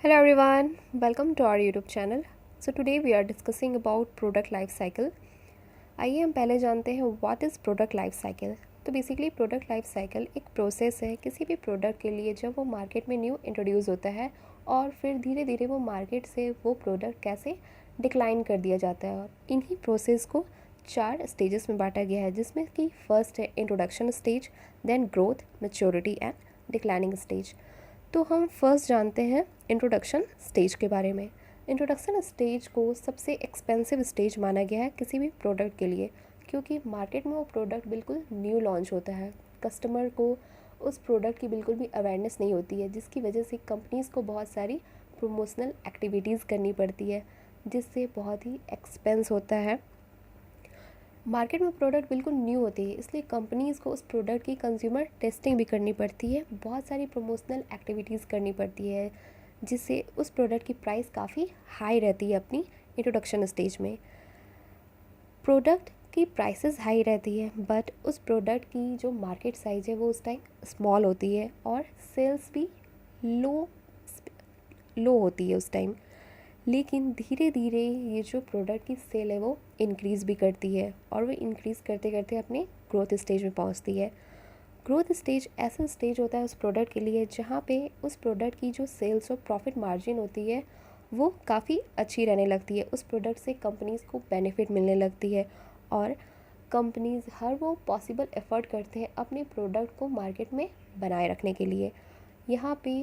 Hello everyone, welcome to our YouTube channel. So today we are discussing about product life cycle. आइए हम पहले जानते हैं what is product life cycle. तो basically product life cycle एक process है किसी भी प्रोडक्ट के लिए जब वो मार्केट में न्यू इंट्रोड्यूस होता है और फिर धीरे धीरे वो मार्केट से वो प्रोडक्ट कैसे डिक्लाइन कर दिया जाता है। और इन्हीं प्रोसेस को 4 स्टेजेस में बांटा गया है, जिसमें कि फर्स्ट है introduction stage, then growth, maturity and declining stage. तो हम फर्स्ट जानते हैं इंट्रोडक्शन स्टेज के बारे में। इंट्रोडक्शन स्टेज को सबसे एक्सपेंसिव स्टेज माना गया है किसी भी प्रोडक्ट के लिए, क्योंकि मार्केट में वो प्रोडक्ट बिल्कुल न्यू लॉन्च होता है। कस्टमर को उस प्रोडक्ट की बिल्कुल भी अवेयरनेस नहीं होती है, जिसकी वजह से कंपनीज़ को बहुत सारी प्रमोशनल एक्टिविटीज़ करनी पड़ती है, जिससे बहुत ही एक्सपेंस होता है। मार्केट में प्रोडक्ट बिल्कुल न्यू होती है, इसलिए कंपनीज़ को उस प्रोडक्ट की कंज्यूमर टेस्टिंग भी करनी पड़ती है, बहुत सारी प्रमोशनल एक्टिविटीज़ करनी पड़ती है, जिससे उस प्रोडक्ट की प्राइस काफ़ी हाई रहती है। अपनी इंट्रोडक्शन स्टेज में प्रोडक्ट की प्राइसेस हाई रहती है, बट उस प्रोडक्ट की जो मार्केट साइज़ है वो उस टाइम स्मॉल होती है और सेल्स भी लो होती है उस टाइम। लेकिन धीरे धीरे ये जो प्रोडक्ट की सेल है वो इंक्रीज़ भी करती है और वो इंक्रीज़ करते करते अपने ग्रोथ स्टेज में पहुंचती है। ग्रोथ स्टेज ऐसा स्टेज होता है उस प्रोडक्ट के लिए जहाँ पे उस प्रोडक्ट की जो सेल्स और प्रॉफिट मार्जिन होती है वो काफ़ी अच्छी रहने लगती है। उस प्रोडक्ट से कंपनीज़ को बेनिफिट मिलने लगती है और कंपनीज़ हर वो पॉसिबल एफ़र्ट करते हैं अपने प्रोडक्ट को मार्केट में बनाए रखने के लिए। यहाँ पे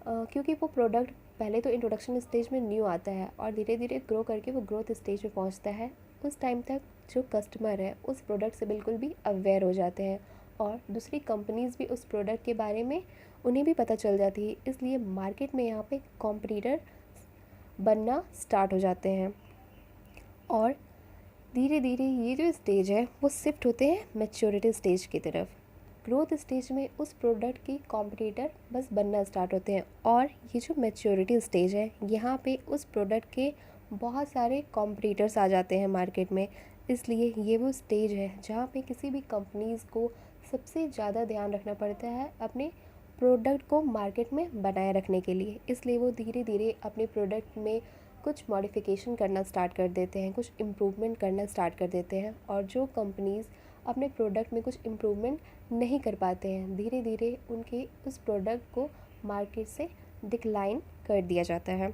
क्योंकि वो प्रोडक्ट पहले तो इंट्रोडक्शन स्टेज में न्यू आता है और धीरे धीरे ग्रो करके वो ग्रोथ स्टेज में पहुंचता है, उस टाइम तक जो कस्टमर है उस प्रोडक्ट से बिल्कुल भी अवेयर हो जाते हैं और दूसरी कंपनीज़ भी उस प्रोडक्ट के बारे में उन्हें भी पता चल जाती है। इसलिए मार्केट में यहाँ पे कॉम्पिटिटर बनना स्टार्ट हो जाते हैं और धीरे धीरे ये जो स्टेज है वो शिफ्ट होते हैं मैच्योरिटी स्टेज की तरफ। ग्रोथ स्टेज में उस प्रोडक्ट की कॉम्पिटिटर बस बनना स्टार्ट होते हैं और ये जो मैच्योरिटी स्टेज है यहाँ पे उस प्रोडक्ट के बहुत सारे कॉम्पिटिटर्स आ जाते हैं मार्केट में। इसलिए ये वो स्टेज है जहाँ पे किसी भी कंपनीज़ को सबसे ज़्यादा ध्यान रखना पड़ता है अपने प्रोडक्ट को मार्केट में बनाए रखने के लिए। इसलिए वो धीरे धीरे अपने प्रोडक्ट में कुछ मॉडिफिकेशन करना स्टार्ट कर देते हैं, कुछ इम्प्रूवमेंट करना स्टार्ट कर देते हैं। और जो कंपनीज़ अपने प्रोडक्ट में कुछ इम्प्रूवमेंट नहीं कर पाते हैं, धीरे धीरे उनके उस प्रोडक्ट को मार्केट से डिक्लाइन कर दिया जाता है।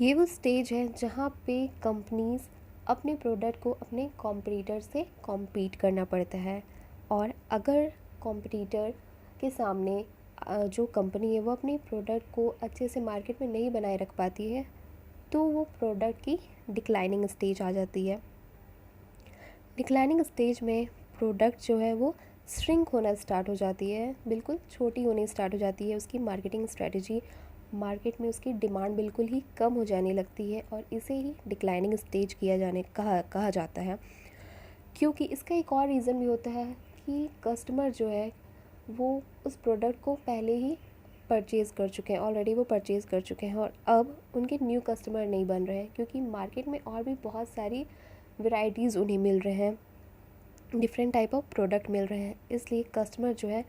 ये वो स्टेज है जहाँ पे कंपनीज़ अपने प्रोडक्ट को अपने कॉम्पिटिटर से कॉम्पीट करना पड़ता है और अगर कॉम्पिटिटर के सामने जो कंपनी है वो अपनी प्रोडक्ट को अच्छे से मार्केट में नहीं बनाए रख पाती है तो वो प्रोडक्ट की डिक्लाइनिंग स्टेज आ जाती है। डिक्लाइनिंग स्टेज में प्रोडक्ट जो है वो श्रिंक होना स्टार्ट हो जाती है, बिल्कुल छोटी होनी स्टार्ट हो जाती है। उसकी मार्केटिंग स्ट्रेटजी, मार्केट में उसकी डिमांड बिल्कुल ही कम हो जाने लगती है और इसे ही डिक्लाइनिंग स्टेज कहा जाता है। क्योंकि इसका एक और रीज़न भी होता है कि कस्टमर जो है वो उस प्रोडक्ट को पहले ही परचेज़ कर चुके हैं, ऑलरेडी वो परचेज़ कर चुके हैं और अब उनके न्यू कस्टमर नहीं बन रहे हैं, क्योंकि मार्केट में और भी बहुत सारी वैरायटीज़ उन्हें मिल रहे हैं, डिफरेंट टाइप ऑफ प्रोडक्ट मिल रहे हैं। इसलिए कस्टमर जो है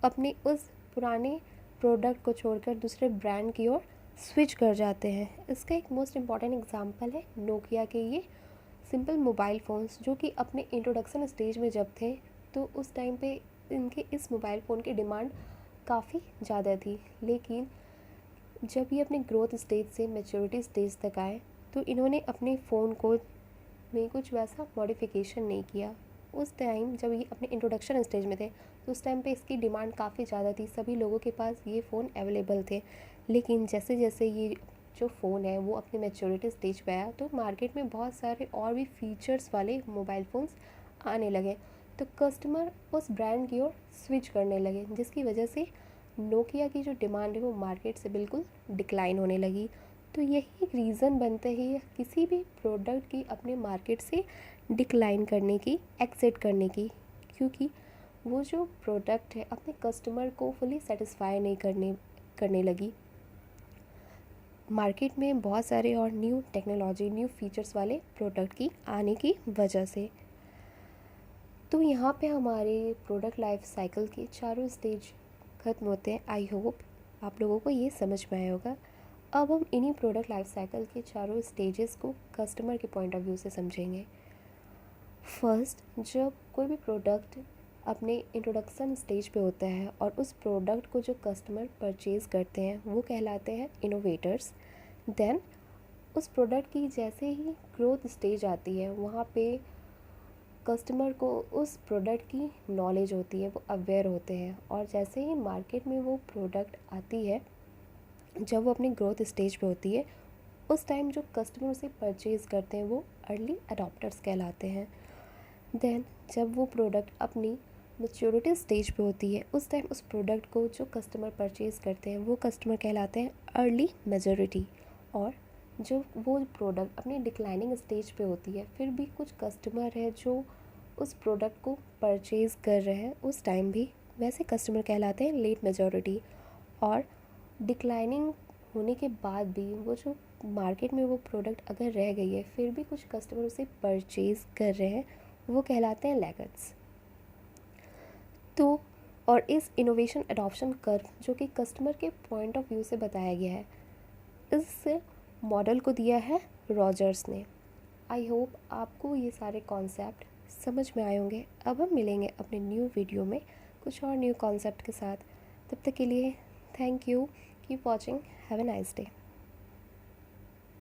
अपने उस पुराने प्रोडक्ट को छोड़कर दूसरे ब्रांड की ओर स्विच कर जाते हैं। इसका एक मोस्ट इम्पॉर्टेंट एग्जांपल है नोकिया के ये सिंपल मोबाइल फ़ोन्स, जो कि अपने इंट्रोडक्शन स्टेज में जब थे तो उस टाइम पे इनके इस मोबाइल फ़ोन की डिमांड काफ़ी ज़्यादा थी। लेकिन जब ये अपने ग्रोथ स्टेज से मैच्योरिटी स्टेज तक आए तो इन्होंने अपने फ़ोन को में कुछ वैसा मॉडिफिकेशन नहीं किया। उस टाइम जब ये अपने इंट्रोडक्शन स्टेज में थे तो उस टाइम पे इसकी डिमांड काफ़ी ज़्यादा थी, सभी लोगों के पास ये फ़ोन अवेलेबल थे। लेकिन जैसे जैसे ये जो फ़ोन है वो अपने मैच्योरिटी स्टेज पे आया तो मार्केट में बहुत सारे और भी फीचर्स वाले मोबाइल फ़ोन्स आने लगे, तो कस्टमर उस ब्रांड की ओर स्विच करने लगे, जिसकी वजह से नोकिया की जो डिमांड है वो मार्केट से बिल्कुल डिक्लाइन होने लगी। तो यही एक रीज़न बनता है किसी भी प्रोडक्ट की अपने मार्केट से डिक्लाइन करने की, एक्सिट करने की, क्योंकि वो जो प्रोडक्ट है अपने कस्टमर को फुली सेटिस्फाई नहीं करने लगी। मार्केट में बहुत सारे और न्यू टेक्नोलॉजी, न्यू फीचर्स वाले प्रोडक्ट की आने की वजह से। तो यहाँ पे हमारे प्रोडक्ट लाइफ साइकिल के चारों स्टेज ख़त्म होते हैं। आई होप आप लोगों को ये समझ में आया होगा। अब हम इन्हीं प्रोडक्ट लाइफ साइकिल के चारों स्टेजेस को कस्टमर के पॉइंट ऑफ व्यू से समझेंगे। फर्स्ट, जब कोई भी प्रोडक्ट अपने इंट्रोडक्शन स्टेज पे होता है और उस प्रोडक्ट को जो कस्टमर परचेज़ करते हैं वो कहलाते हैं इनोवेटर्स। देन उस प्रोडक्ट की जैसे ही ग्रोथ स्टेज आती है वहाँ पे कस्टमर को उस प्रोडक्ट की नॉलेज होती है, वो अवेयर होते हैं, और जैसे ही मार्केट में वो प्रोडक्ट आती है, जब वो अपनी ग्रोथ स्टेज पे होती है, उस टाइम जो कस्टमर उसे परचेज़ करते हैं वो अर्ली अडॉप्टर्स कहलाते हैं। देन जब वो प्रोडक्ट अपनी मैच्योरिटी स्टेज पे होती है, उस टाइम उस प्रोडक्ट को जो कस्टमर परचेज़ करते हैं वो कस्टमर कहलाते हैं अर्ली मेजॉरिटी। और जो वो प्रोडक्ट अपनी डिक्लाइनिंग स्टेज पे होती है, फिर भी कुछ कस्टमर है जो उस प्रोडक्ट को परचेज़ कर रहे हैं उस टाइम भी, वैसे कस्टमर कहलाते हैं लेट मेजॉरिटी। और डिक्लाइनिंग होने के बाद भी वो जो मार्केट में वो प्रोडक्ट अगर रह गई है, फिर भी कुछ कस्टमर उसे परचेज़ कर रहे हैं, वो कहलाते हैं लैगर्ड्स। तो और इस इनोवेशन एडॉप्शन कर्व जो कि कस्टमर के पॉइंट ऑफ व्यू से बताया गया है, इस मॉडल को दिया है रॉजर्स ने। आई होप आपको ये सारे कॉन्सेप्ट समझ में आए होंगे। अब हम मिलेंगे अपने न्यू वीडियो में कुछ और न्यू कॉन्सेप्ट के साथ। तब तक के लिए thank you, keep watching, have a nice day.